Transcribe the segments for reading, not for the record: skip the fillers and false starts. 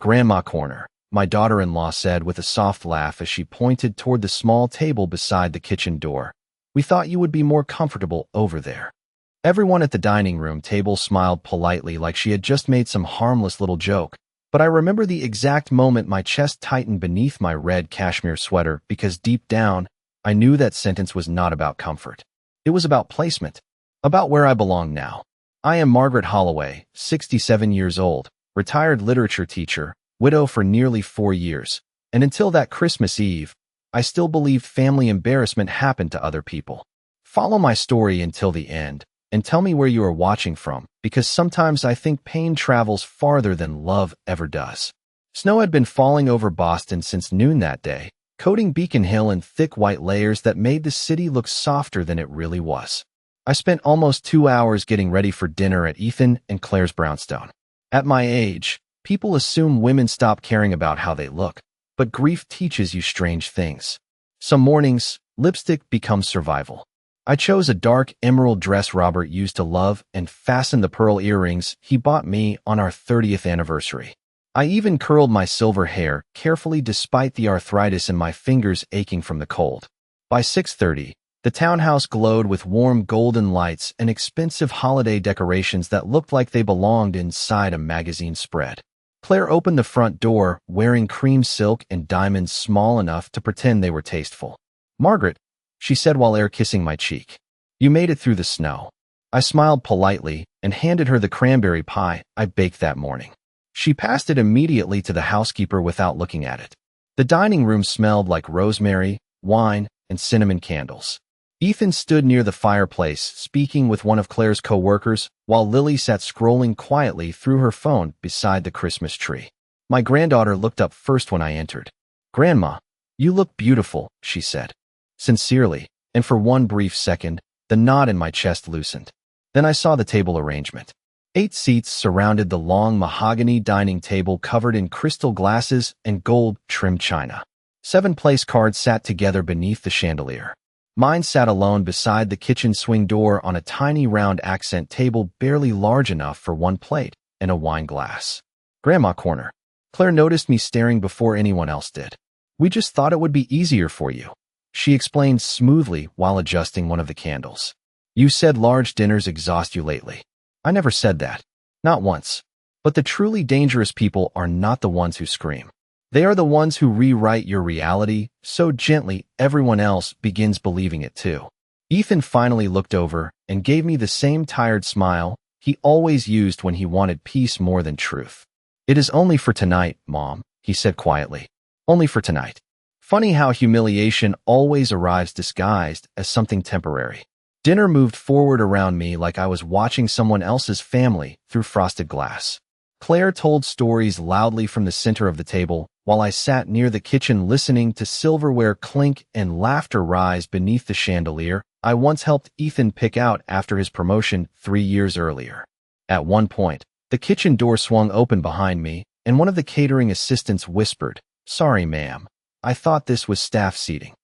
Grandma corner, my daughter-in-law said with a soft laugh as she pointed toward the small table beside the kitchen door. We thought you would be more comfortable over there. Everyone at the dining room table smiled politely like she had just made some harmless little joke, but I remember the exact moment my chest tightened beneath my red cashmere sweater because deep down, I knew that sentence was not about comfort. It was about placement, about where I belong now. I am Margaret Holloway, 67 years old, retired literature teacher, widow for nearly 4 years, and until that Christmas Eve, I still believed family embarrassment happened to other people. Follow my story until the end, and tell me where you are watching from, because sometimes I think pain travels farther than love ever does. Snow had been falling over Boston since noon that day, coating Beacon Hill in thick white layers that made the city look softer than it really was. I spent almost 2 hours getting ready for dinner at Ethan and Claire's brownstone. At my age, people assume women stop caring about how they look, but grief teaches you strange things. Some mornings, lipstick becomes survival. I chose a dark emerald dress Robert used to love and fastened the pearl earrings he bought me on our 30th anniversary. I even curled my silver hair carefully despite the arthritis in my fingers aching from the cold. By 6:30, the townhouse glowed with warm golden lights and expensive holiday decorations that looked like they belonged inside a magazine spread. Claire opened the front door, wearing cream silk and diamonds small enough to pretend they were tasteful. "Margaret," she said while air-kissing my cheek. "You made it through the snow." I smiled politely and handed her the cranberry pie I baked that morning. She passed it immediately to the housekeeper without looking at it. The dining room smelled like rosemary, wine, and cinnamon candles. Ethan stood near the fireplace, speaking with one of Claire's co-workers, while Lily sat scrolling quietly through her phone beside the Christmas tree. My granddaughter looked up first when I entered. "Grandma, you look beautiful," she said. Sincerely, and for one brief second, the knot in my chest loosened. Then I saw the table arrangement. 8 seats surrounded the long mahogany dining table covered in crystal glasses and gold-trimmed china. 7 place cards sat together beneath the chandelier. Mine sat alone beside the kitchen swing door on a tiny round accent table barely large enough for 1 plate and a wine glass. "Grandma corner." Claire noticed me staring before anyone else did. "We just thought it would be easier for you," she explained smoothly while adjusting one of the candles. "You said large dinners exhaust you lately." I never said that. Not once. But the truly dangerous people are not the ones who scream. They are the ones who rewrite your reality so gently everyone else begins believing it too. Ethan finally looked over and gave me the same tired smile he always used when he wanted peace more than truth. "It is only for tonight, Mom," he said quietly. "Only for tonight." Funny how humiliation always arrives disguised as something temporary. Dinner moved forward around me like I was watching someone else's family through frosted glass. Claire told stories loudly from the center of the table, while I sat near the kitchen listening to silverware clink and laughter rise beneath the chandelier I once helped Ethan pick out after his promotion 3 years earlier. At one point, the kitchen door swung open behind me, and one of the catering assistants whispered, "Sorry, ma'am. I thought this was staff seating."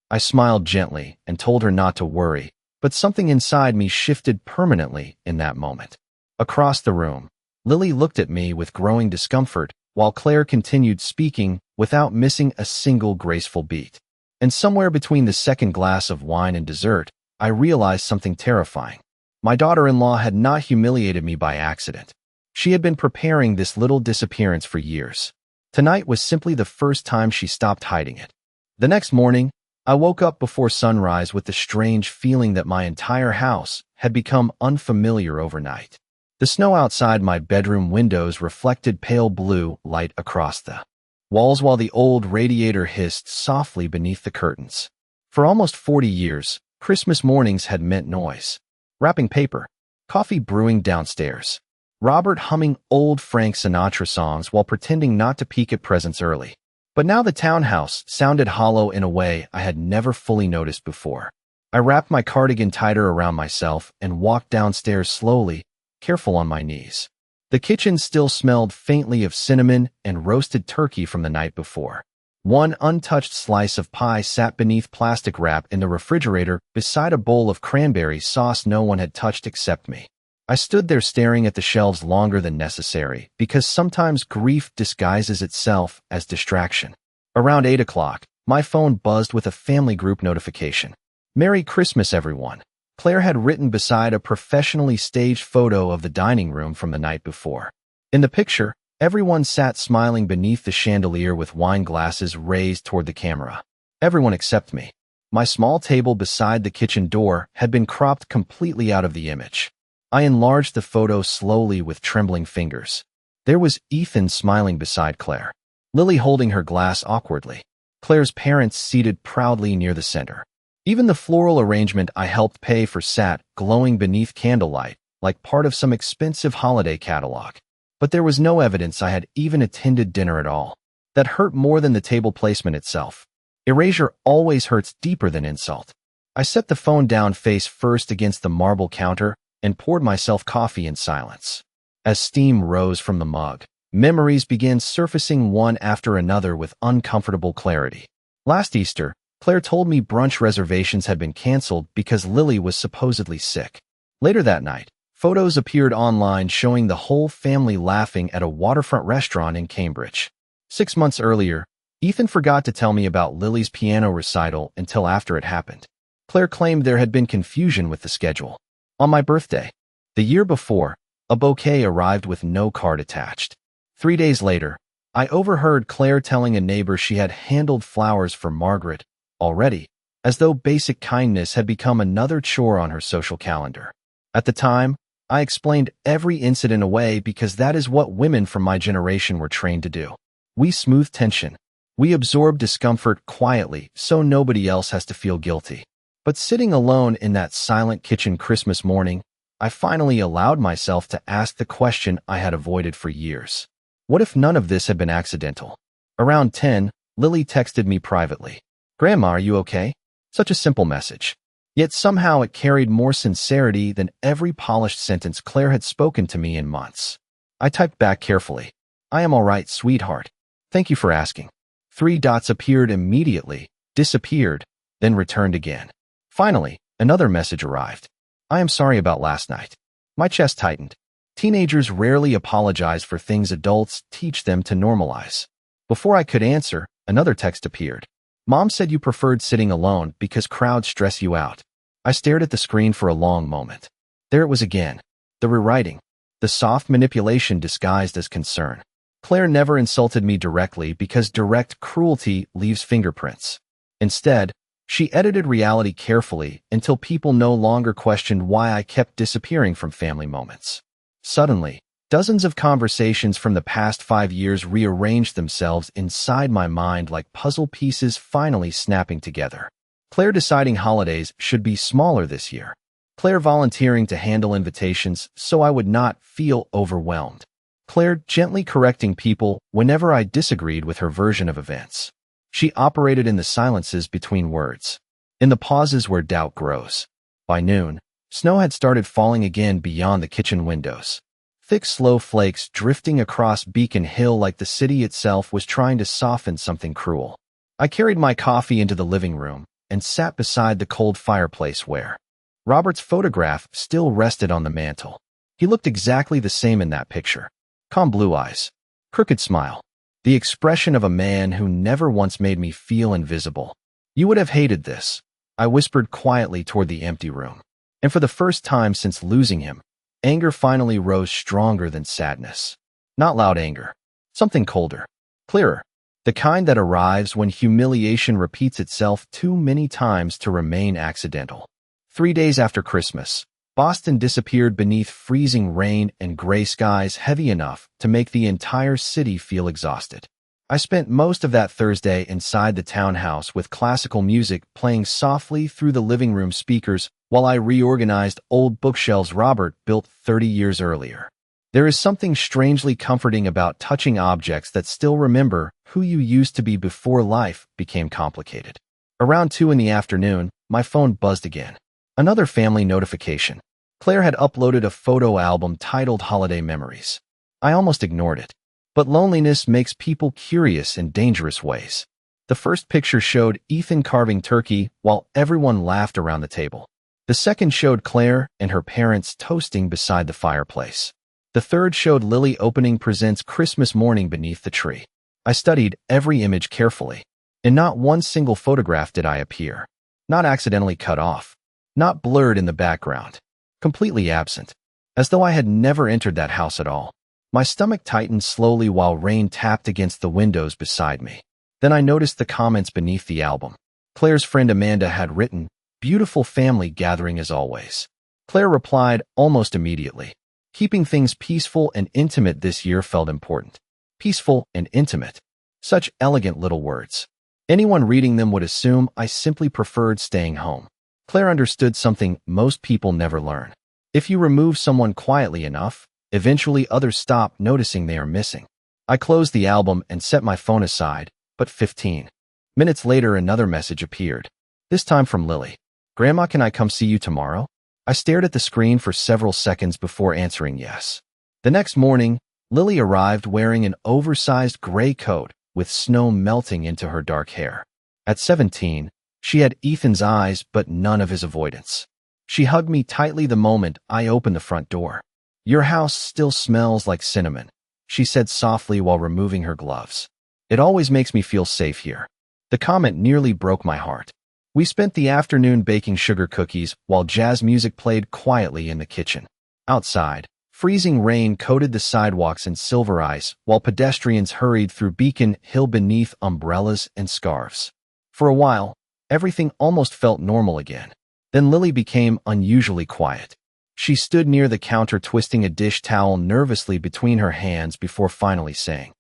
I smiled gently and told her not to worry, but something inside me shifted permanently in that moment. Across the room, Lily looked at me with growing discomfort, while Claire continued speaking without missing a single graceful beat. And somewhere between the second glass of wine and dessert, I realized something terrifying. My daughter-in-law had not humiliated me by accident. She had been preparing this little disappearance for years. Tonight was simply the first time she stopped hiding it. The next morning, I woke up before sunrise with the strange feeling that my entire house had become unfamiliar overnight. The snow outside my bedroom windows reflected pale blue light across the walls while the old radiator hissed softly beneath the curtains. For almost 40 years, Christmas mornings had meant noise. Wrapping paper, coffee brewing downstairs, Robert humming old Frank Sinatra songs while pretending not to peek at presents early. But now the townhouse sounded hollow in a way I had never fully noticed before. I wrapped my cardigan tighter around myself and walked downstairs slowly, careful on my knees. The kitchen still smelled faintly of cinnamon and roasted turkey from the night before. One untouched slice of pie sat beneath plastic wrap in the refrigerator beside a bowl of cranberry sauce no one had touched except me. I stood there staring at the shelves longer than necessary because sometimes grief disguises itself as distraction. Around 8 o'clock, my phone buzzed with a family group notification. "Merry Christmas, everyone." Claire had written beside a professionally staged photo of the dining room from the night before. In the picture, everyone sat smiling beneath the chandelier with wine glasses raised toward the camera. Everyone except me. My small table beside the kitchen door had been cropped completely out of the image. I enlarged the photo slowly with trembling fingers. There was Ethan smiling beside Claire, Lily holding her glass awkwardly, Claire's parents seated proudly near the center. Even the floral arrangement I helped pay for sat glowing beneath candlelight, like part of some expensive holiday catalog. But there was no evidence I had even attended dinner at all. That hurt more than the table placement itself. Erasure always hurts deeper than insult. I set the phone down face first against the marble counter and poured myself coffee in silence. As steam rose from the mug, memories began surfacing one after another with uncomfortable clarity. Last Easter, Claire told me brunch reservations had been canceled because Lily was supposedly sick. Later that night, photos appeared online showing the whole family laughing at a waterfront restaurant in Cambridge. 6 months earlier, Ethan forgot to tell me about Lily's piano recital until after it happened. Claire claimed there had been confusion with the schedule. On my birthday, the year before, a bouquet arrived with no card attached. 3 days later, I overheard Claire telling a neighbor she had handled flowers for Margaret already, as though basic kindness had become another chore on her social calendar. At the time, I explained every incident away because that is what women from my generation were trained to do. We smooth tension. We absorb discomfort quietly so nobody else has to feel guilty. But sitting alone in that silent kitchen Christmas morning, I finally allowed myself to ask the question I had avoided for years. What if none of this had been accidental? Around 10, Lily texted me privately. "Grandma, are you okay?" Such a simple message. Yet somehow it carried more sincerity than every polished sentence Claire had spoken to me in months. I typed back carefully. "I am all right, sweetheart. Thank you for asking." 3 dots appeared immediately, disappeared, then returned again. Finally, another message arrived. "I am sorry about last night." My chest tightened. Teenagers rarely apologize for things adults teach them to normalize. Before I could answer, another text appeared. "Mom said you preferred sitting alone because crowds stress you out." I stared at the screen for a long moment. There it was again. The rewriting. The soft manipulation disguised as concern. Claire never insulted me directly because direct cruelty leaves fingerprints. Instead, she edited reality carefully until people no longer questioned why I kept disappearing from family moments. Suddenly, dozens of conversations from the past 5 years rearranged themselves inside my mind like puzzle pieces finally snapping together. Claire deciding holidays should be smaller this year. Claire volunteering to handle invitations so I would not feel overwhelmed. Claire gently correcting people whenever I disagreed with her version of events. She operated in the silences between words, in the pauses where doubt grows. By noon, snow had started falling again beyond the kitchen windows. Thick, slow flakes drifting across Beacon Hill like the city itself was trying to soften something cruel. I carried my coffee into the living room and sat beside the cold fireplace where Robert's photograph still rested on the mantel. He looked exactly the same in that picture. Calm blue eyes, crooked smile, the expression of a man who never once made me feel invisible. "You would have hated this," I whispered quietly toward the empty room. And for the first time since losing him, anger finally rose stronger than sadness. Not loud anger, something colder, clearer, the kind that arrives when humiliation repeats itself too many times to remain accidental. 3 days after Christmas, Boston disappeared beneath freezing rain and gray skies heavy enough to make the entire city feel exhausted. I spent most of that Thursday inside the townhouse with classical music playing softly through the living room speakers while I reorganized old bookshelves Robert built 30 years earlier. There is something strangely comforting about touching objects that still remember who you used to be before life became complicated. Around 2 in the afternoon, my phone buzzed again. Another family notification. Claire had uploaded a photo album titled Holiday Memories. I almost ignored it. But loneliness makes people curious in dangerous ways. The first picture showed Ethan carving turkey while everyone laughed around the table. The second showed Claire and her parents toasting beside the fireplace. The third showed Lily opening presents Christmas morning beneath the tree. I studied every image carefully. In not one single photograph did I appear. Not accidentally cut off. Not blurred in the background. Completely absent. As though I had never entered that house at all. My stomach tightened slowly while rain tapped against the windows beside me. Then I noticed the comments beneath the album. Claire's friend Amanda had written, "Beautiful family gathering as always." Claire replied almost immediately. Keeping things peaceful and intimate this year felt important. Peaceful and intimate. Such elegant little words. Anyone reading them would assume I simply preferred staying home. Claire understood something most people never learn. If you remove someone quietly enough, eventually others stop noticing they are missing. I closed the album and set my phone aside, but 15 minutes later another message appeared. This time from Lily. "Grandma, can I come see you tomorrow?" I stared at the screen for several seconds before answering yes. The next morning, Lily arrived wearing an oversized gray coat with snow melting into her dark hair. At 17, she had Ethan's eyes but none of his avoidance. She hugged me tightly the moment I opened the front door. "Your house still smells like cinnamon," she said softly while removing her gloves. "It always makes me feel safe here." The comment nearly broke my heart. We spent the afternoon baking sugar cookies while jazz music played quietly in the kitchen. Outside, freezing rain coated the sidewalks in silver ice while pedestrians hurried through Beacon Hill beneath umbrellas and scarves. For a while, everything almost felt normal again. Then Lily became unusually quiet. She stood near the counter twisting a dish towel nervously between her hands before finally saying,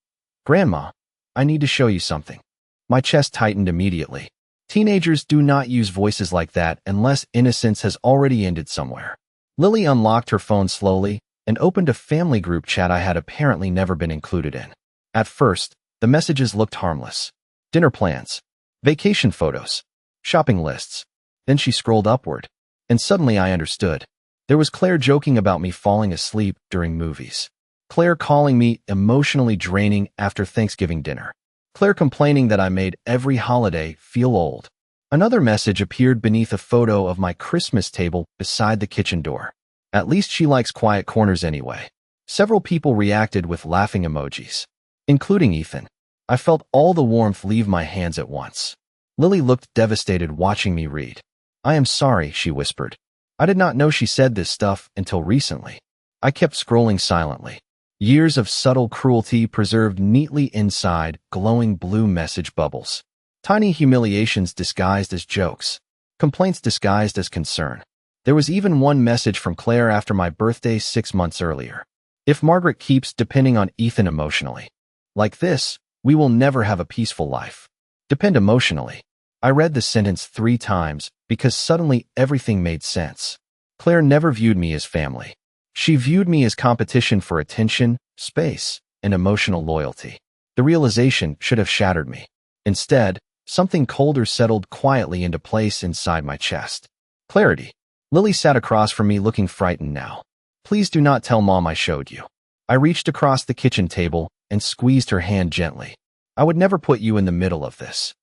"Grandma, I need to show you something." My chest tightened immediately. Teenagers do not use voices like that unless innocence has already ended somewhere. Lily unlocked her phone slowly and opened a family group chat I had apparently never been included in. At first, the messages looked harmless. Dinner plans, vacation photos, shopping lists. Then she scrolled upward, and suddenly I understood. There was Claire joking about me falling asleep during movies. Claire calling me emotionally draining after Thanksgiving dinner. Claire complaining that I made every holiday feel old. Another message appeared beneath a photo of my Christmas table beside the kitchen door. "At least she likes quiet corners anyway." Several people reacted with laughing emojis, including Ethan. I felt all the warmth leave my hands at once. Lily looked devastated watching me read. "I am sorry," she whispered. I did not know she said this stuff until recently. I kept scrolling silently. Years of subtle cruelty preserved neatly inside glowing blue message bubbles. Tiny humiliations disguised as jokes. Complaints disguised as concern. There was even one message from Claire after my birthday 6 months earlier. "If Margaret keeps depending on Ethan emotionally like this, we will never have a peaceful life." Depend emotionally. I read the sentence 3 times because suddenly everything made sense. Claire never viewed me as family. She viewed me as competition for attention, space, and emotional loyalty. The realization should have shattered me. Instead, something colder settled quietly into place inside my chest. Clarity. Lily sat across from me looking frightened now. "Please do not tell Mom I showed you." I reached across the kitchen table and squeezed her hand gently. "I would never put you in the middle of this."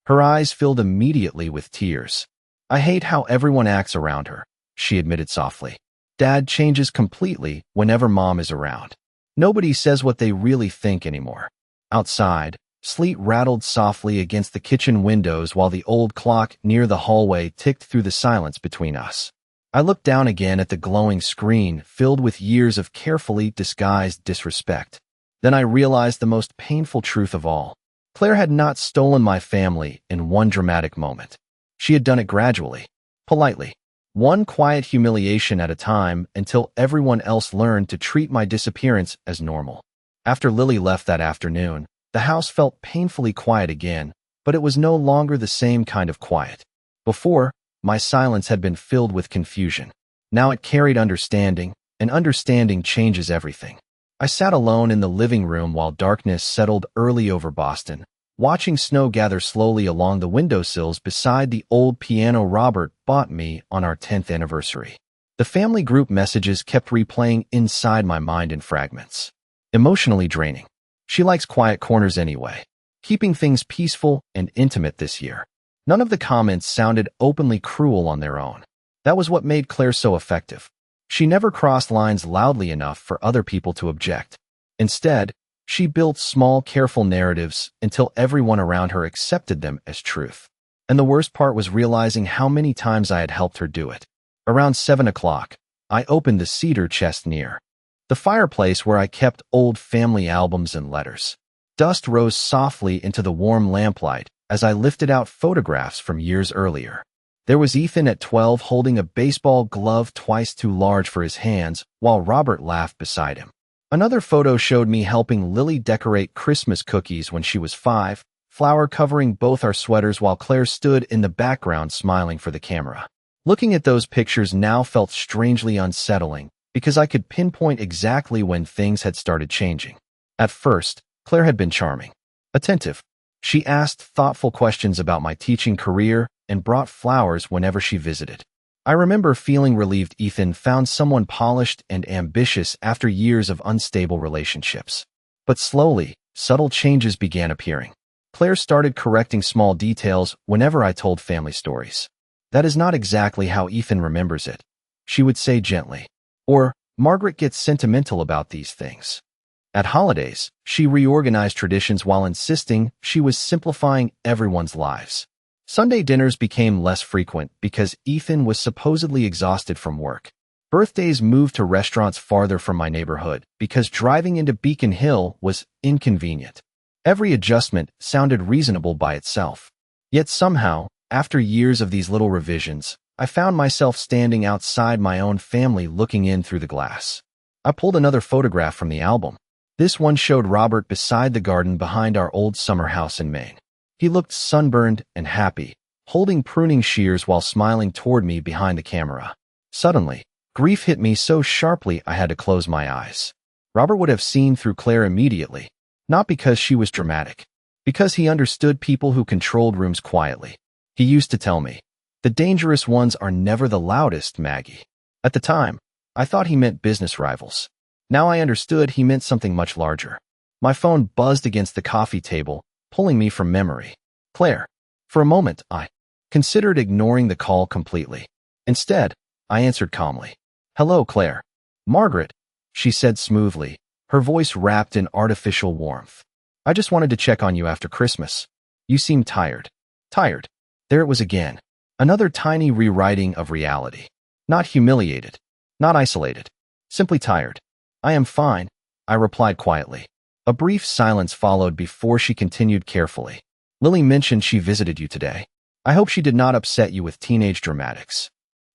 Her eyes filled immediately with tears. "I hate how everyone acts around her," she admitted softly. "Dad changes completely whenever Mom is around. Nobody says what they really think anymore." Outside, sleet rattled softly against the kitchen windows while the old clock near the hallway ticked through the silence between us. I looked down again at the glowing screen filled with years of carefully disguised disrespect. Then I realized the most painful truth of all. Claire had not stolen my family in one dramatic moment. She had done it gradually, politely, one quiet humiliation at a time until everyone else learned to treat my disappearance as normal. After Lily left that afternoon, the house felt painfully quiet again, but it was no longer the same kind of quiet. Before, my silence had been filled with confusion. Now it carried understanding, and understanding changes everything. I sat alone in the living room while darkness settled early over Boston, watching snow gather slowly along the windowsills beside the old piano Robert bought me on our 10th anniversary. The family group messages kept replaying inside my mind in fragments. Emotionally draining. She likes quiet corners anyway. Keeping things peaceful and intimate this year. None of the comments sounded openly cruel on their own. That was what made Claire so effective. She never crossed lines loudly enough for other people to object. Instead, she built small, careful narratives until everyone around her accepted them as truth. And the worst part was realizing how many times I had helped her do it. Around 7 o'clock, I opened the cedar chest near the fireplace where I kept old family albums and letters. Dust rose softly into the warm lamplight as I lifted out photographs from years earlier. There was Ethan at 12 holding a baseball glove twice too large for his hands, while Robert laughed beside him. Another photo showed me helping Lily decorate Christmas cookies when she was 5, flour covering both our sweaters while Claire stood in the background smiling for the camera. Looking at those pictures now felt strangely unsettling because I could pinpoint exactly when things had started changing. At first, Claire had been charming, attentive. She asked thoughtful questions about my teaching career and brought flowers whenever she visited. I remember feeling relieved Ethan found someone polished and ambitious after years of unstable relationships. But slowly, subtle changes began appearing. Claire started correcting small details whenever I told family stories. "That is not exactly how Ethan remembers it," she would say gently. Or, "Margaret gets sentimental about these things." At holidays, she reorganized traditions while insisting she was simplifying everyone's lives. Sunday dinners became less frequent because Ethan was supposedly exhausted from work. Birthdays moved to restaurants farther from my neighborhood because driving into Beacon Hill was inconvenient. Every adjustment sounded reasonable by itself. Yet somehow, after years of these little revisions, I found myself standing outside my own family looking in through the glass. I pulled another photograph from the album. This one showed Robert beside the garden behind our old summer house in Maine. He looked sunburned and happy, holding pruning shears while smiling toward me behind the camera. Suddenly, grief hit me so sharply I had to close my eyes. Robert would have seen through Claire immediately, not because she was dramatic, because he understood people who controlled rooms quietly. He used to tell me, "The dangerous ones are never the loudest, Maggie." At the time, I thought he meant business rivals. Now I understood he meant something much larger. My phone buzzed against the coffee table, pulling me from memory. "Claire." For a moment, I considered ignoring the call completely. Instead, I answered calmly. "Hello, Claire." "Margaret," she said smoothly, her voice wrapped in artificial warmth. "I just wanted to check on you after Christmas. You seem tired." Tired. There it was again. Another tiny rewriting of reality. Not humiliated. Not isolated. Simply tired. "I am fine," I replied quietly. A brief silence followed before she continued carefully. "Lily mentioned she visited you today. I hope she did not upset you with teenage dramatics."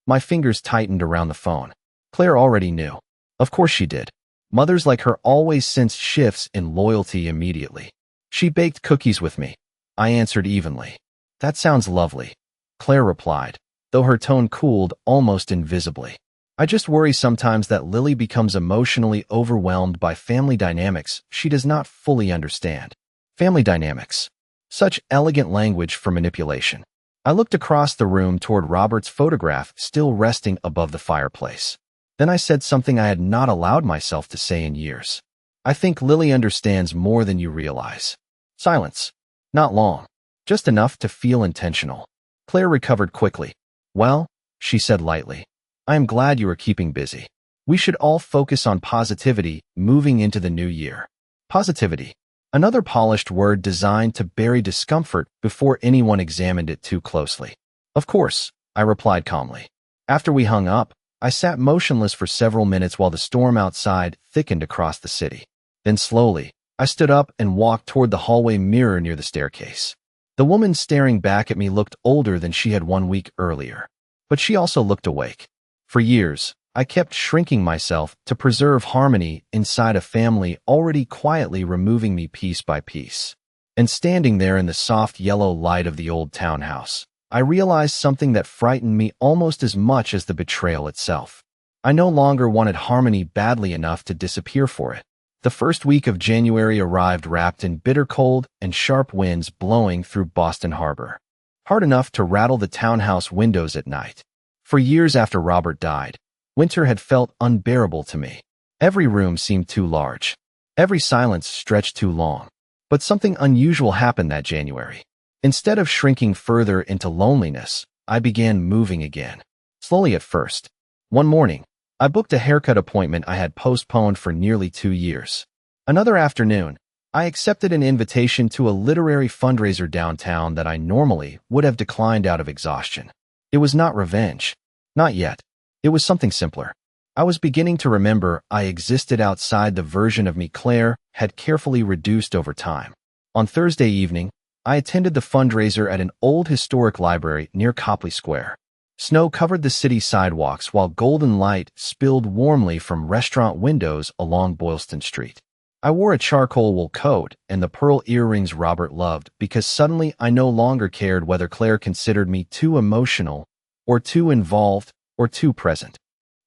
My fingers tightened around the phone. Claire already knew. Of course she did. Mothers like her always sensed shifts in loyalty immediately. "She baked cookies with me," I answered evenly. "That sounds lovely," Claire replied, though her tone cooled almost invisibly. "I just worry sometimes that Lily becomes emotionally overwhelmed by family dynamics she does not fully understand." Family dynamics. Such elegant language for manipulation. I looked across the room toward Robert's photograph still resting above the fireplace. Then I said something I had not allowed myself to say in years. "I think Lily understands more than you realize." Silence. Not long. Just enough to feel intentional. Claire recovered quickly. "Well," she said lightly, "I am glad you are keeping busy. We should all focus on positivity moving into the new year." Positivity. Another polished word designed to bury discomfort before anyone examined it too closely. "Of course," I replied calmly. After we hung up, I sat motionless for several minutes while the storm outside thickened across the city. Then slowly, I stood up and walked toward the hallway mirror near the staircase. The woman staring back at me looked older than she had 1 week earlier. But she also looked awake. For years, I kept shrinking myself to preserve harmony inside a family already quietly removing me piece by piece. And standing there in the soft yellow light of the old townhouse, I realized something that frightened me almost as much as the betrayal itself. I no longer wanted harmony badly enough to disappear for it. The first week of January arrived wrapped in bitter cold and sharp winds blowing through Boston Harbor. Hard enough to rattle the townhouse windows at night. For years after Robert died, winter had felt unbearable to me. Every room seemed too large. Every silence stretched too long. But something unusual happened that January. Instead of shrinking further into loneliness, I began moving again. slowly at first. One morning, I booked a haircut appointment I had postponed for nearly 2 years. Another afternoon, I accepted an invitation to a literary fundraiser downtown that I normally would have declined out of exhaustion. It was not revenge. Not yet. It was something simpler. I was beginning to remember I existed outside the version of me Claire had carefully reduced over time. On Thursday evening, I attended the fundraiser at an old historic library near Copley Square. Snow covered the city sidewalks while golden light spilled warmly from restaurant windows along Boylston Street. I wore a charcoal wool coat and the pearl earrings Robert loved because suddenly I no longer cared whether Claire considered me too emotional or too involved or too present.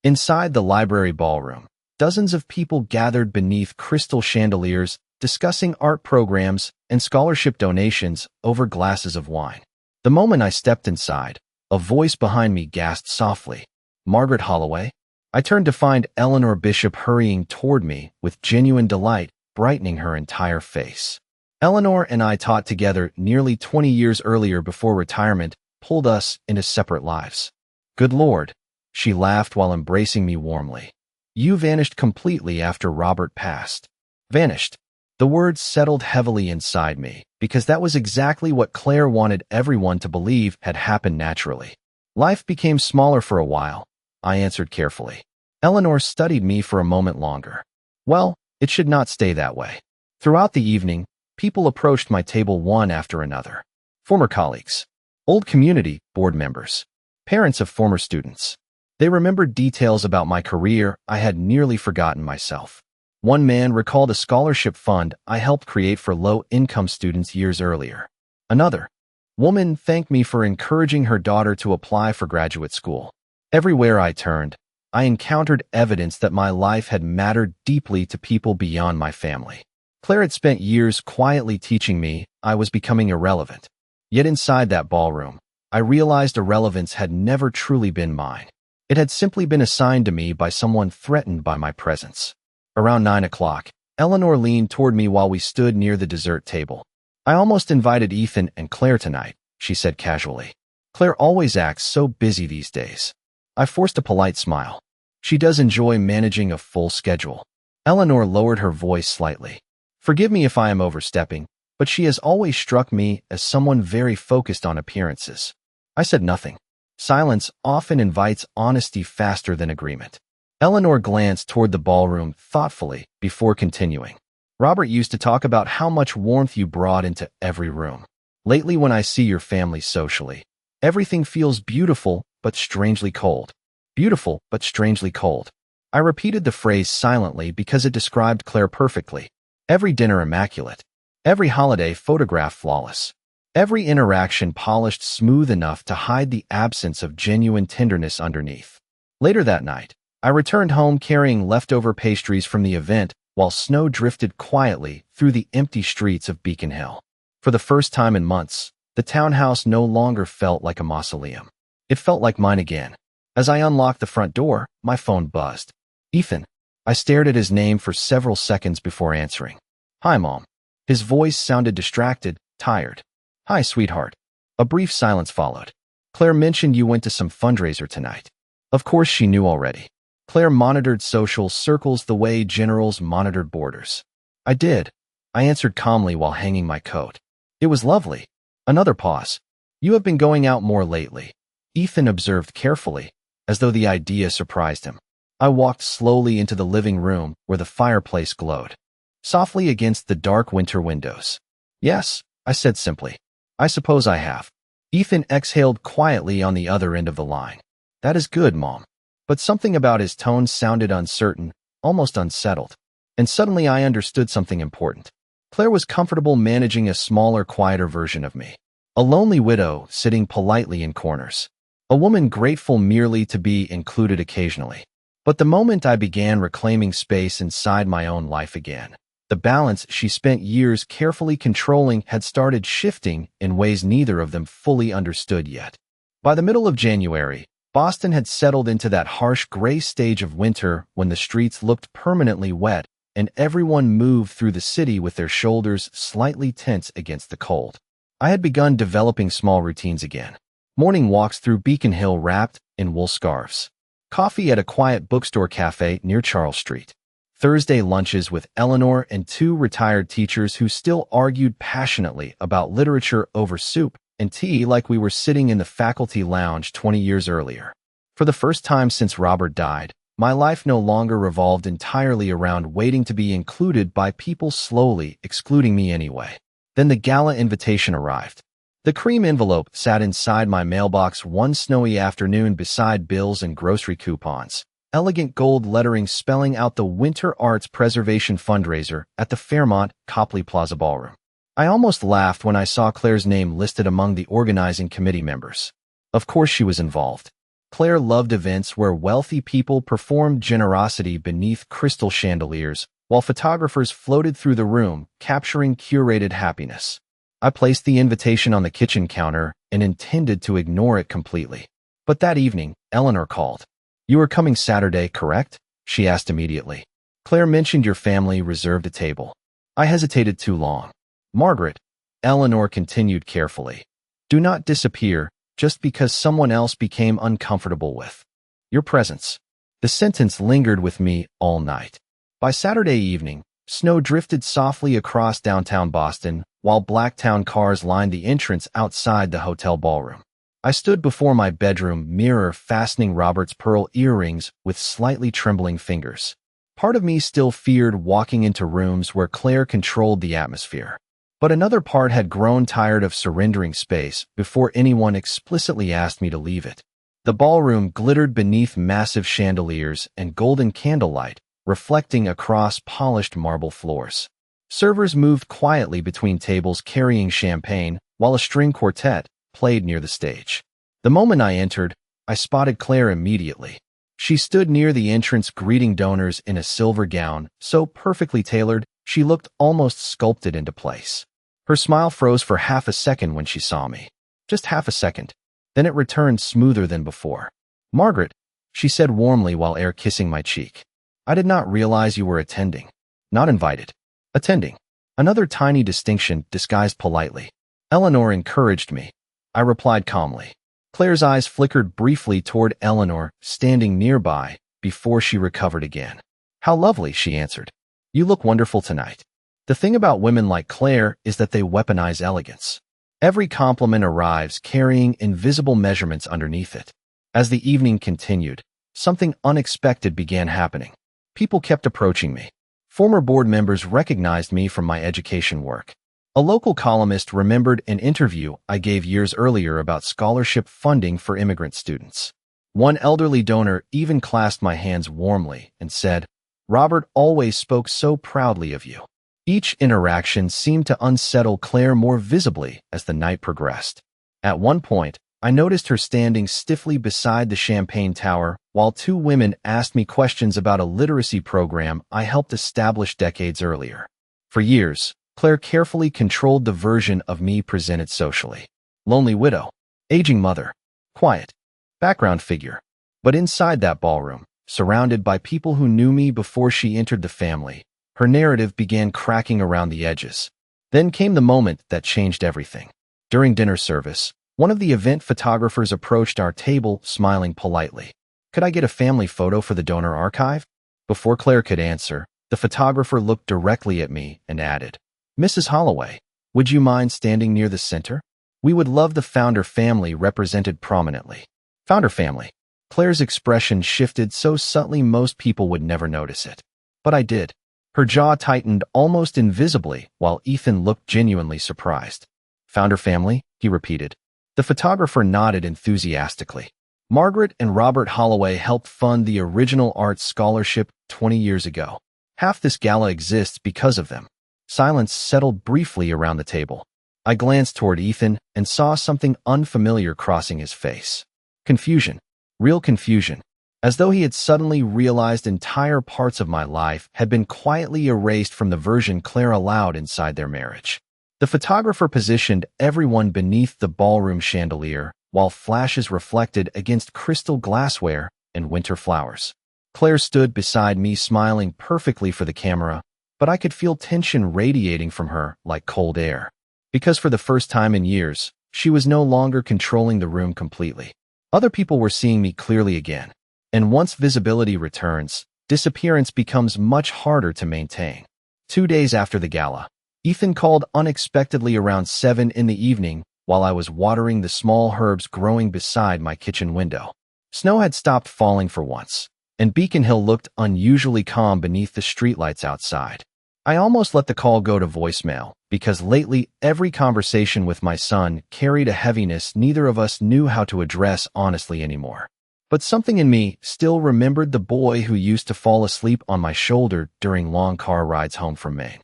Inside the library ballroom, dozens of people gathered beneath crystal chandeliers, discussing art programs and scholarship donations over glasses of wine. The moment I stepped inside, a voice behind me gasped softly, "Margaret Holloway?" I turned to find Eleanor Bishop hurrying toward me with genuine delight brightening her entire face. Eleanor and I taught together nearly 20 years earlier before retirement pulled us into separate lives. "Good Lord," she laughed while embracing me warmly. "You vanished completely after Robert passed." Vanished. The words settled heavily inside me, because that was exactly what Claire wanted everyone to believe had happened naturally. "Life became smaller for a while," I answered carefully. Eleanor studied me for a moment longer. "Well, it should not stay that way." Throughout the evening, people approached my table one after another. Former colleagues, old community board members, parents of former students. They remembered details about my career I had nearly forgotten myself. One man recalled a scholarship fund I helped create for low-income students years earlier. Another woman thanked me for encouraging her daughter to apply for graduate school. Everywhere I turned, I encountered evidence that my life had mattered deeply to people beyond my family. Claire had spent years quietly teaching me I was becoming irrelevant. Yet inside that ballroom, I realized irrelevance had never truly been mine. It had simply been assigned to me by someone threatened by my presence. Around 9 o'clock, Eleanor leaned toward me while we stood near the dessert table. "I almost invited Ethan and Claire tonight," she said casually. "Claire always acts so busy these days." I forced a polite smile. "She does enjoy managing a full schedule." Eleanor lowered her voice slightly. "Forgive me if I am overstepping, but she has always struck me as someone very focused on appearances." I said nothing. Silence often invites honesty faster than agreement. Eleanor glanced toward the ballroom thoughtfully before continuing. "Robert used to talk about how much warmth you brought into every room. Lately, when I see your family socially, everything feels beautiful but strangely cold. Beautiful but strangely cold." I repeated the phrase silently because it described Claire perfectly. Every dinner immaculate. Every holiday photographed flawless. Every interaction polished smooth enough to hide the absence of genuine tenderness underneath. Later that night, I returned home carrying leftover pastries from the event while snow drifted quietly through the empty streets of Beacon Hill. For the first time in months, the townhouse no longer felt like a mausoleum. It felt like mine again. As I unlocked the front door, my phone buzzed. "Ethan." I stared at his name for several seconds before answering. "Hi, Mom." His voice sounded distracted, tired. "Hi, sweetheart." A brief silence followed. "Claire mentioned you went to some fundraiser tonight." Of course she knew already. Claire monitored social circles the way generals monitored borders. "I did," I answered calmly while hanging my coat. "It was lovely." Another pause. "You have been going out more lately," Ethan observed carefully, as though the idea surprised him. I walked slowly into the living room where the fireplace glowed softly against the dark winter windows. "Yes," I said simply. "I suppose I have." Ethan exhaled quietly on the other end of the line. "That is good, Mom." But something about his tone sounded uncertain, almost unsettled. And suddenly I understood something important. Claire was comfortable managing a smaller, quieter version of me. A lonely widow sitting politely in corners. A woman grateful merely to be included occasionally. But the moment I began reclaiming space inside my own life again, the balance she spent years carefully controlling had started shifting in ways neither of them fully understood yet. By the middle of January, Boston had settled into that harsh gray stage of winter when the streets looked permanently wet and everyone moved through the city with their shoulders slightly tense against the cold. I had begun developing small routines again. Morning walks through Beacon Hill wrapped in wool scarves. Coffee at a quiet bookstore cafe near Charles Street. Thursday lunches with Eleanor and two retired teachers who still argued passionately about literature over soup and tea like we were sitting in the faculty lounge 20 years earlier. For the first time since Robert died, my life no longer revolved entirely around waiting to be included by people slowly excluding me anyway. Then the gala invitation arrived. The cream envelope sat inside my mailbox one snowy afternoon beside bills and grocery coupons. Elegant gold lettering spelling out the Winter Arts Preservation fundraiser at the Fairmont Copley Plaza Ballroom. I almost laughed when I saw Claire's name listed among the organizing committee members. Of course she was involved. Claire loved events where wealthy people performed generosity beneath crystal chandeliers, while photographers floated through the room, capturing curated happiness. I placed the invitation on the kitchen counter and intended to ignore it completely. But that evening, Eleanor called. "You are coming Saturday, correct?" she asked immediately. "Claire mentioned your family reserved a table." I hesitated too long. "Margaret," Eleanor continued carefully, "do not disappear just because someone else became uncomfortable with your presence." The sentence lingered with me all night. By Saturday evening, snow drifted softly across downtown Boston, while Blacktown cars lined the entrance outside the hotel ballroom. I stood before my bedroom mirror fastening Robert's pearl earrings with slightly trembling fingers. Part of me still feared walking into rooms where Claire controlled the atmosphere. But another part had grown tired of surrendering space before anyone explicitly asked me to leave it. The ballroom glittered beneath massive chandeliers and golden candlelight, reflecting across polished marble floors. Servers moved quietly between tables carrying champagne, while a string quartet played near the stage. The moment I entered, I spotted Claire immediately. She stood near the entrance greeting donors in a silver gown, so perfectly tailored, she looked almost sculpted into place. Her smile froze for half a second when she saw me. Just half a second. Then it returned smoother than before. "Margaret," she said warmly while air kissing my cheek. "I did not realize you were attending." Not invited. Attending. Another tiny distinction disguised politely. Eleanor encouraged me. I replied calmly. Claire's eyes flickered briefly toward Eleanor, standing nearby, before she recovered again. "How lovely," she answered. "You look wonderful tonight." The thing about women like Claire is that they weaponize elegance. Every compliment arrives carrying invisible measurements underneath it. As the evening continued, something unexpected began happening. People kept approaching me. Former board members recognized me from my education work. A local columnist remembered an interview I gave years earlier about scholarship funding for immigrant students. One elderly donor even clasped my hands warmly and said, "Robert always spoke so proudly of you." Each interaction seemed to unsettle Claire more visibly as the night progressed. At one point, I noticed her standing stiffly beside the champagne tower while two women asked me questions about a literacy program I helped establish decades earlier. For years, Claire carefully controlled the version of me presented socially. Lonely widow, aging mother, quiet, background figure. But inside that ballroom, surrounded by people who knew me before she entered the family, her narrative began cracking around the edges. Then came the moment that changed everything. During dinner service, one of the event photographers approached our table, smiling politely. "Could I get a family photo for the donor archive?" Before Claire could answer, the photographer looked directly at me and added, "Mrs. Holloway, would you mind standing near the center? We would love the founder family represented prominently." Founder family. Claire's expression shifted so subtly most people would never notice it. But I did. Her jaw tightened almost invisibly while Ethan looked genuinely surprised. "Founder family?" he repeated. The photographer nodded enthusiastically. "Margaret and Robert Holloway helped fund the original arts scholarship 20 years ago. Half this gala exists because of them." Silence settled briefly around the table. I glanced toward Ethan and saw something unfamiliar crossing his face. Confusion. Real confusion. As though he had suddenly realized entire parts of my life had been quietly erased from the version Claire allowed inside their marriage. The photographer positioned everyone beneath the ballroom chandelier, while flashes reflected against crystal glassware and winter flowers. Claire stood beside me smiling perfectly for the camera, but I could feel tension radiating from her like cold air. Because for the first time in years, She was no longer controlling the room completely. Other people were seeing me clearly again. And once visibility returns, disappearance becomes much harder to maintain. 2 days after the gala, Ethan called unexpectedly around 7 in the evening while I was watering the small herbs growing beside my kitchen window. Snow had stopped falling for once, and Beacon Hill looked unusually calm beneath the streetlights outside. I almost let the call go to voicemail, because lately every conversation with my son carried a heaviness neither of us knew how to address honestly anymore. But something in me still remembered the boy who used to fall asleep on my shoulder during long car rides home from Maine.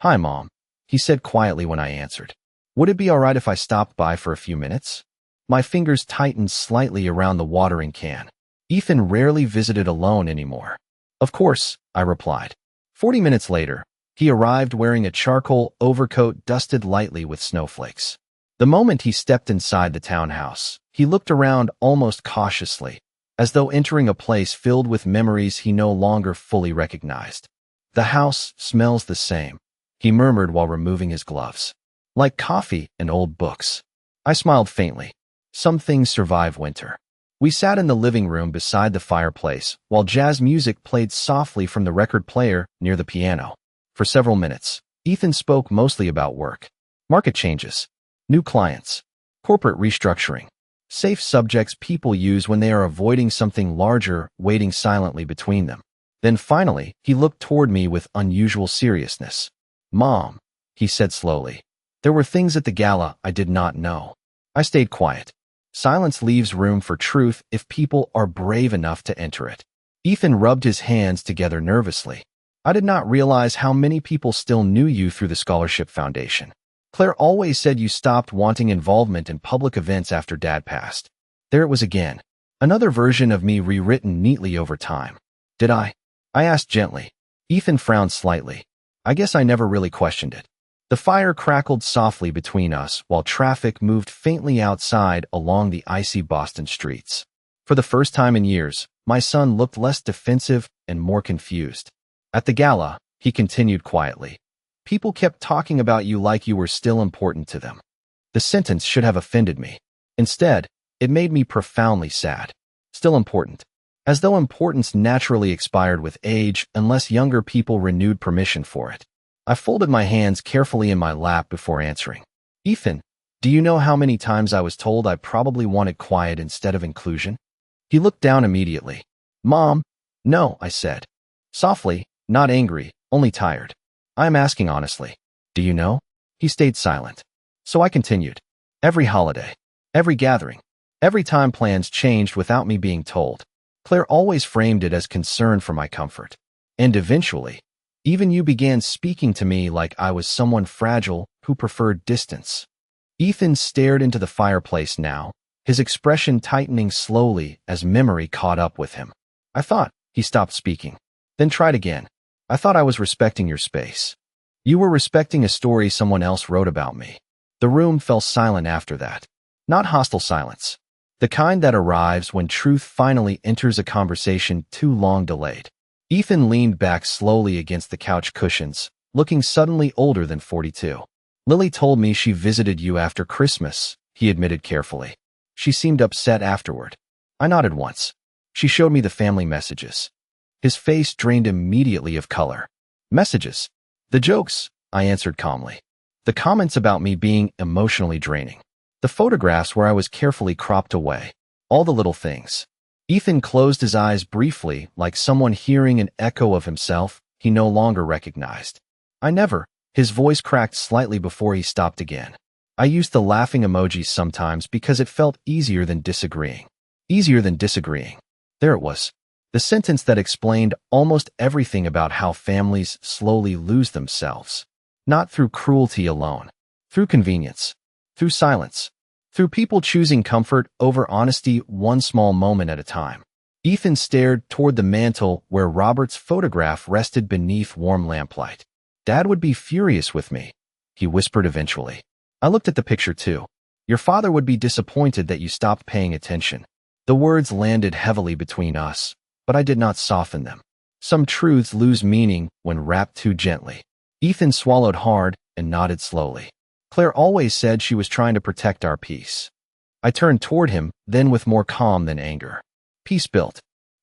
"Hi, Mom," he said quietly when I answered. "Would it be all right if I stopped by for a few minutes?" My fingers tightened slightly around the watering can. Ethan rarely visited alone anymore. "Of course," I replied. 40 minutes later, he arrived wearing a charcoal overcoat dusted lightly with snowflakes. The moment he stepped inside the townhouse, he looked around almost cautiously, as though entering a place filled with memories he no longer fully recognized. "The house smells the same," he murmured while removing his gloves. "Like coffee and old books." I smiled faintly. Some things survive winter. We sat in the living room beside the fireplace while jazz music played softly from the record player near the piano. For several minutes, Ethan spoke mostly about work, market changes, new clients, corporate restructuring, safe subjects people use when they are avoiding something larger waiting silently between them. Then finally, he looked toward me with unusual seriousness. "Mom," he said slowly, "there were things at the gala I did not know." I stayed quiet. Silence leaves room for truth if people are brave enough to enter it. Ethan rubbed his hands together nervously. "I did not realize how many people still knew you through the Scholarship Foundation. Claire always said you stopped wanting involvement in public events after Dad passed." There it was again. Another version of me rewritten neatly over time. "Did I?" I asked gently. Ethan frowned slightly. "I guess I never really questioned it." The fire crackled softly between us while traffic moved faintly outside along the icy Boston streets. For the first time in years, my son looked less defensive and more confused. "At the gala," he continued quietly, "people kept talking about you like you were still important to them." The sentence should have offended me. Instead, it made me profoundly sad. Still important. As though importance naturally expired with age unless younger people renewed permission for it. I folded my hands carefully in my lap before answering. "Ethan, do you know how many times I was told I probably wanted quiet instead of inclusion?" He looked down immediately. "Mom." "No," I said. Softly, not angry, only tired. "I am asking honestly. Do you know?" He stayed silent. So I continued. "Every holiday, every gathering, every time plans changed without me being told. Claire always framed it as concern for my comfort. And eventually, even you began speaking to me like I was someone fragile who preferred distance." Ethan stared into the fireplace now, his expression tightening slowly as memory caught up with him. "I thought," he stopped speaking, then tried again. "I thought I was respecting your space. You were respecting a story someone else wrote about me." The room fell silent after that. Not hostile silence. The kind that arrives when truth finally enters a conversation too long delayed. Ethan leaned back slowly against the couch cushions, looking suddenly older than 42. "Lily told me she visited you after Christmas," he admitted carefully. "She seemed upset afterward." I nodded once. "She showed me the family messages." His face drained immediately of color. "Messages?" "The jokes," I answered calmly. "The comments about me being emotionally draining. The photographs where I was carefully cropped away. All the little things." Ethan closed his eyes briefly, like someone hearing an echo of himself he no longer recognized. "I never." His voice cracked slightly before he stopped again. "I used the laughing emojis sometimes because it felt easier than disagreeing." Easier than disagreeing. There it was. The sentence that explained almost everything about how families slowly lose themselves. Not through cruelty alone. Through convenience. Through silence. Through people choosing comfort over honesty one small moment at a time. Ethan stared toward the mantel where Robert's photograph rested beneath warm lamplight. "Dad would be furious with me," he whispered eventually. I looked at the picture too. "Your father would be disappointed that you stopped paying attention." The words landed heavily between us, but I did not soften them. Some truths lose meaning when wrapped too gently. Ethan swallowed hard and nodded slowly. Claire always said she was trying to protect our peace. I turned toward him, then with more calm than anger. Peace built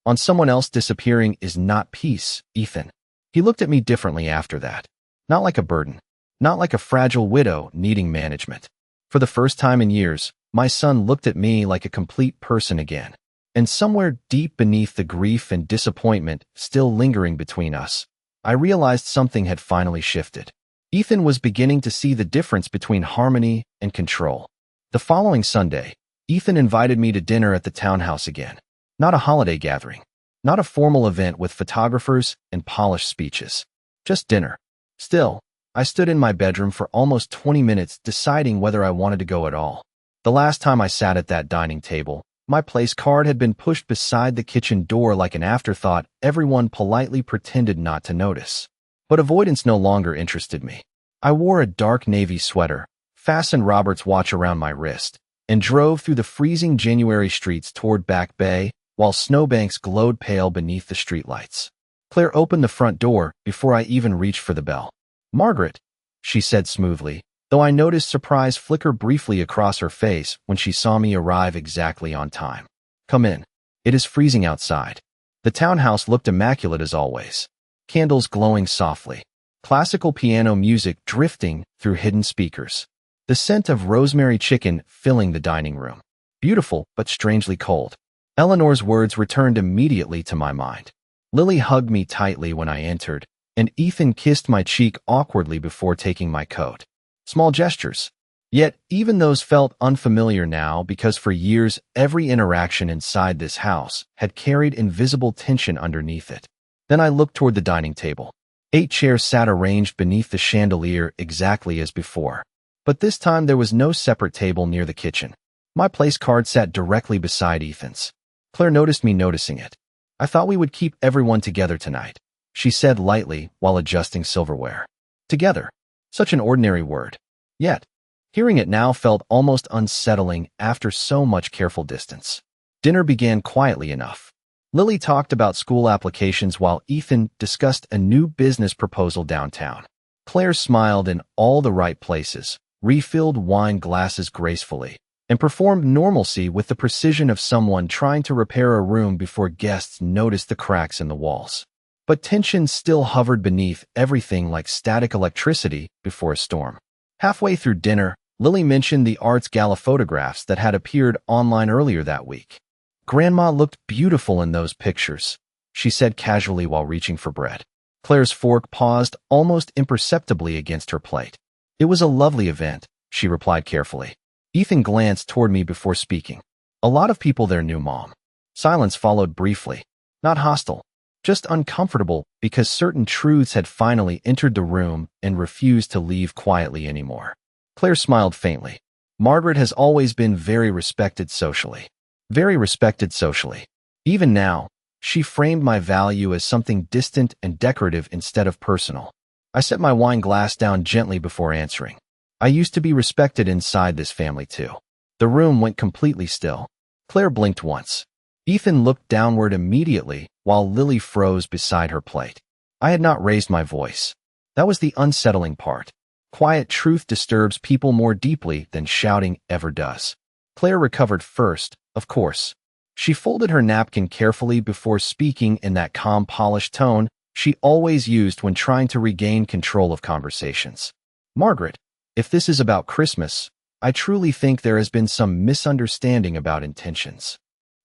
on someone else disappearing is not peace, Ethan. He looked at me differently after that. Not like a burden. Not like a fragile widow needing management. For the first time in years, my son looked at me like a complete person again. And somewhere deep beneath the grief and disappointment still lingering between us, I realized something had finally shifted. Ethan was beginning to see the difference between harmony and control. The following Sunday, Ethan invited me to dinner at the townhouse again. Not a holiday gathering. Not a formal event with photographers and polished speeches. Just dinner. Still, I stood in my bedroom for almost 20 minutes deciding whether I wanted to go at all. The last time I sat at that dining table, my place card had been pushed beside the kitchen door like an afterthought. Everyone politely pretended not to notice. But avoidance no longer interested me. I wore a dark navy sweater, fastened Robert's watch around my wrist, and drove through the freezing January streets toward Back Bay, while snowbanks glowed pale beneath the streetlights. Claire opened the front door before I even reached for the bell. "Margaret," she said smoothly, though I noticed surprise flicker briefly across her face when she saw me arrive exactly on time. "Come in. It is freezing outside." The townhouse looked immaculate as always. Candles glowing softly. Classical piano music drifting through hidden speakers. The scent of rosemary chicken filling the dining room. Beautiful, but strangely cold. Eleanor's words returned immediately to my mind. Lily hugged me tightly when I entered, and Ethan kissed my cheek awkwardly before taking my coat. Small gestures. Yet, even those felt unfamiliar now because for years every interaction inside this house had carried invisible tension underneath it. Then I looked toward the dining table. 8 chairs sat arranged beneath the chandelier exactly as before. But this time there was no separate table near the kitchen. My place card sat directly beside Ethan's. Claire noticed me noticing it. "I thought we would keep everyone together tonight," she said lightly while adjusting silverware. Together. Such an ordinary word. Yet, hearing it now felt almost unsettling after so much careful distance. Dinner began quietly enough. Lily talked about school applications while Ethan discussed a new business proposal downtown. Claire smiled in all the right places, refilled wine glasses gracefully, and performed normalcy with the precision of someone trying to repair a room before guests noticed the cracks in the walls. But tension still hovered beneath everything like static electricity before a storm. Halfway through dinner, Lily mentioned the arts gala photographs that had appeared online earlier that week. "Grandma looked beautiful in those pictures," she said casually while reaching for bread. Claire's fork paused almost imperceptibly against her plate. "It was a lovely event," she replied carefully. Ethan glanced toward me before speaking. "A lot of people there knew Mom." Silence followed briefly. Not hostile, just uncomfortable because certain truths had finally entered the room and refused to leave quietly anymore. Claire smiled faintly. "Margaret has always been very respected socially. Very respected socially. Even now, she framed my value as something distant and decorative instead of personal." I set my wine glass down gently before answering. "I used to be respected inside this family too." The room went completely still. Claire blinked once. Ethan looked downward immediately while Lily froze beside her plate. I had not raised my voice. That was the unsettling part. Quiet truth disturbs people more deeply than shouting ever does. Claire recovered first, of course. She folded her napkin carefully before speaking in that calm, polished tone she always used when trying to regain control of conversations. "Margaret, if this is about Christmas, I truly think there has been some misunderstanding about intentions."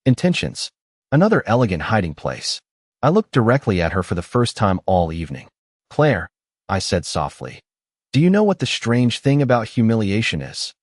Intentions. Another elegant hiding place. I looked directly at her for the first time all evening. "Claire," I said softly, "do you know what the strange thing about humiliation is?"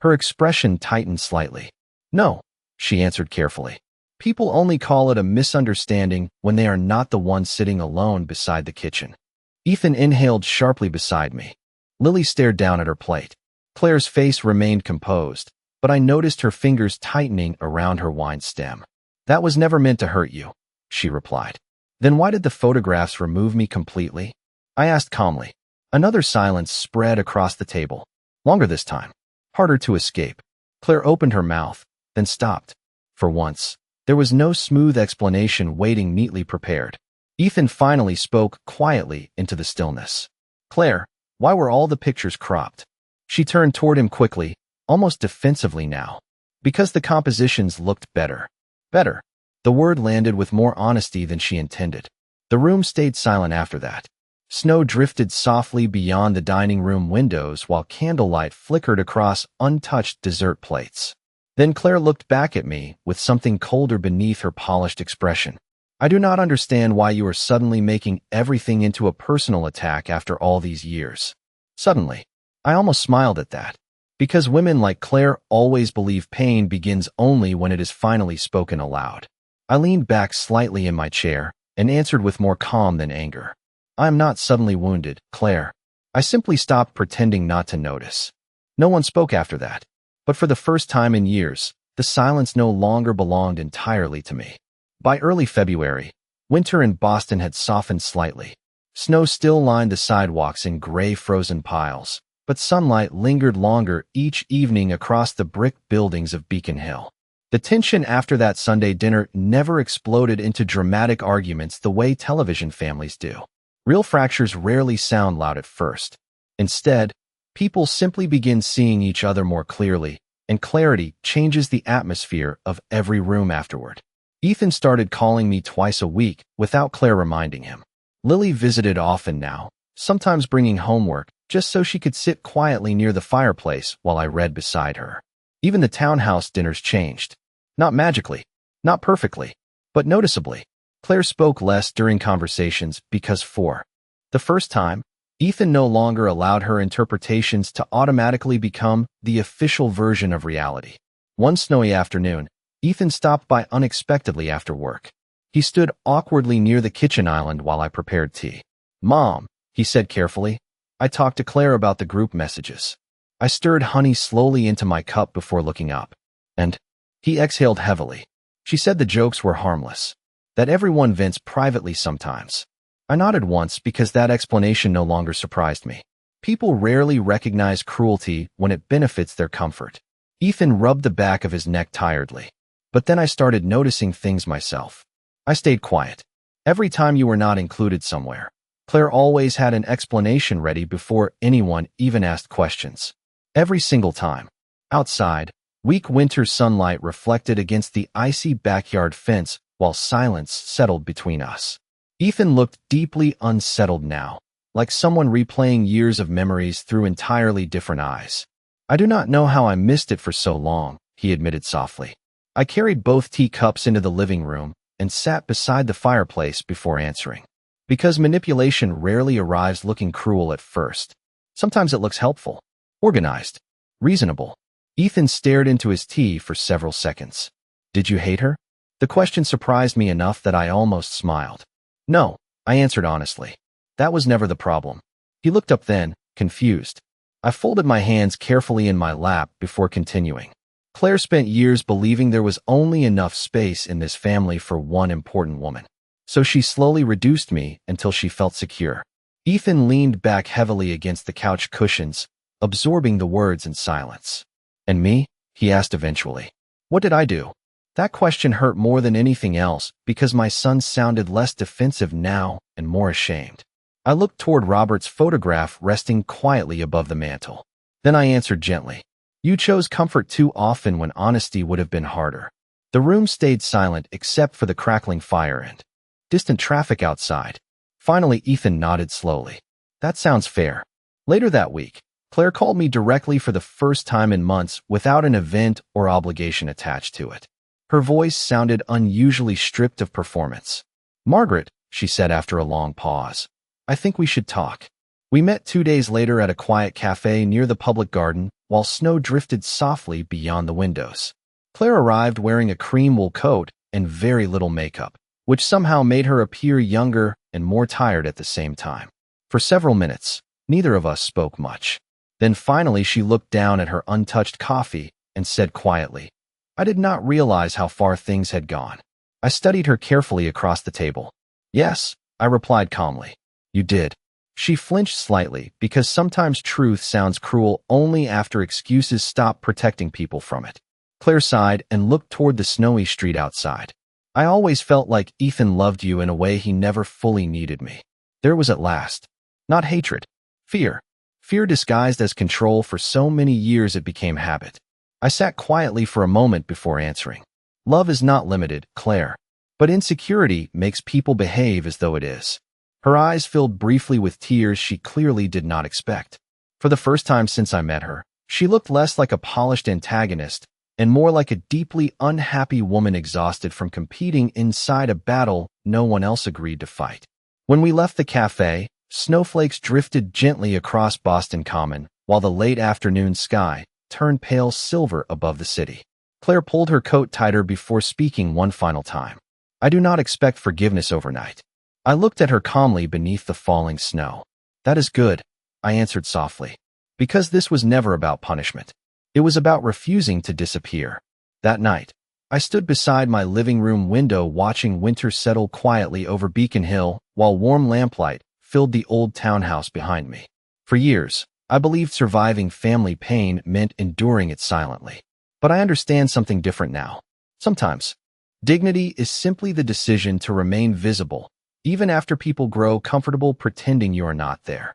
Her expression tightened slightly. "No," she answered carefully. "People only call it a misunderstanding when they are not the one sitting alone beside the kitchen." Ethan inhaled sharply beside me. Lily stared down at her plate. Claire's face remained composed, but I noticed her fingers tightening around her wine stem. "That was never meant to hurt you," she replied. "Then why did the photographs remove me completely?" I asked calmly. Another silence spread across the table. Longer this time. Harder to escape. Claire opened her mouth, then stopped. For once, there was no smooth explanation waiting neatly prepared. Ethan finally spoke quietly into the stillness. "Claire, why were all the pictures cropped?" She turned toward him quickly, almost defensively now, because the compositions looked better. Better. The word landed with more honesty than she intended. The room stayed silent after that. Snow drifted softly beyond the dining room windows while candlelight flickered across untouched dessert plates. Then Claire looked back at me with something colder beneath her polished expression. I do not understand why you are suddenly making everything into a personal attack after all these years. Suddenly. I almost smiled at that. Because women like Claire always believe pain begins only when it is finally spoken aloud. I leaned back slightly in my chair and answered with more calm than anger. I am not suddenly wounded, Claire. I simply stopped pretending not to notice. No one spoke after that. But for the first time in years, the silence no longer belonged entirely to me. By early February, winter in Boston had softened slightly. Snow still lined the sidewalks in gray frozen piles, but sunlight lingered longer each evening across the brick buildings of Beacon Hill. The tension after that Sunday dinner never exploded into dramatic arguments the way television families do. Real fractures rarely sound loud at first. Instead, people simply begin seeing each other more clearly, and clarity changes the atmosphere of every room afterward. Ethan started calling me twice a week without Claire reminding him. Lily visited often now, sometimes bringing homework, just so she could sit quietly near the fireplace while I read beside her. Even the townhouse dinners changed. Not magically, not perfectly, but noticeably. Claire spoke less during conversations because for the first time, Ethan no longer allowed her interpretations to automatically become the official version of reality. One snowy afternoon, Ethan stopped by unexpectedly after work. He stood awkwardly near the kitchen island while I prepared tea. "Mom," he said carefully, "I talked to Claire about the group messages." I stirred honey slowly into my cup before looking up. And he exhaled heavily. "She said the jokes were harmless. That everyone vents privately sometimes." I nodded once because that explanation no longer surprised me. People rarely recognize cruelty when it benefits their comfort. Ethan rubbed the back of his neck tiredly. But then I started noticing things myself. I stayed quiet. Every time you were not included somewhere, Claire always had an explanation ready before anyone even asked questions. Every single time. Outside, weak winter sunlight reflected against the icy backyard fence while silence settled between us. Ethan looked deeply unsettled now, like someone replaying years of memories through entirely different eyes. "I do not know how I missed it for so long," he admitted softly. I carried both teacups into the living room and sat beside the fireplace before answering. Because manipulation rarely arrives looking cruel at first. Sometimes it looks helpful, organized, reasonable. Ethan stared into his tea for several seconds. "Did you hate her?" The question surprised me enough that I almost smiled. "No," I answered honestly. "That was never the problem." He looked up then, confused. I folded my hands carefully in my lap before continuing. Claire spent years believing there was only enough space in this family for one important woman. So she slowly reduced me until she felt secure. Ethan leaned back heavily against the couch cushions, absorbing the words in silence. "And me?" he asked eventually. "What did I do?" That question hurt more than anything else because my son sounded less defensive now and more ashamed. I looked toward Robert's photograph resting quietly above the mantel. Then I answered gently. "You chose comfort too often when honesty would have been harder." The room stayed silent except for the crackling fire and distant traffic outside. Finally, Ethan nodded slowly. "That sounds fair." Later that week, Claire called me directly for the first time in months without an event or obligation attached to it. Her voice sounded unusually stripped of performance. "Margaret," she said after a long pause, "I think we should talk." We met 2 days later at a quiet cafe near the public garden while snow drifted softly beyond the windows. Claire arrived wearing a cream wool coat and very little makeup, which somehow made her appear younger and more tired at the same time. For several minutes, neither of us spoke much. Then finally she looked down at her untouched coffee and said quietly, "I did not realize how far things had gone." I studied her carefully across the table. "Yes," I replied calmly. "You did." She flinched slightly because sometimes truth sounds cruel only after excuses stop protecting people from it. Claire sighed and looked toward the snowy street outside. "I always felt like Ethan loved you in a way he never fully needed me." There was at last. Not hatred. Fear. Fear disguised as control for so many years it became habit. I sat quietly for a moment before answering. Love is not limited, Claire. But insecurity makes people behave as though it is. Her eyes filled briefly with tears she clearly did not expect. For the first time since I met her, she looked less like a polished antagonist and more like a deeply unhappy woman exhausted from competing inside a battle no one else agreed to fight. When we left the cafe, snowflakes drifted gently across Boston Common, while the late afternoon sky turned pale silver above the city. Claire pulled her coat tighter before speaking one final time. I do not expect forgiveness overnight. I looked at her calmly beneath the falling snow. That is good, I answered softly, because this was never about punishment. It was about refusing to disappear. That night, I stood beside my living room window watching winter settle quietly over Beacon Hill while warm lamplight filled the old townhouse behind me. For years, I believed surviving family pain meant enduring it silently. But I understand something different now. Sometimes, dignity is simply the decision to remain visible, even after people grow comfortable pretending you are not there.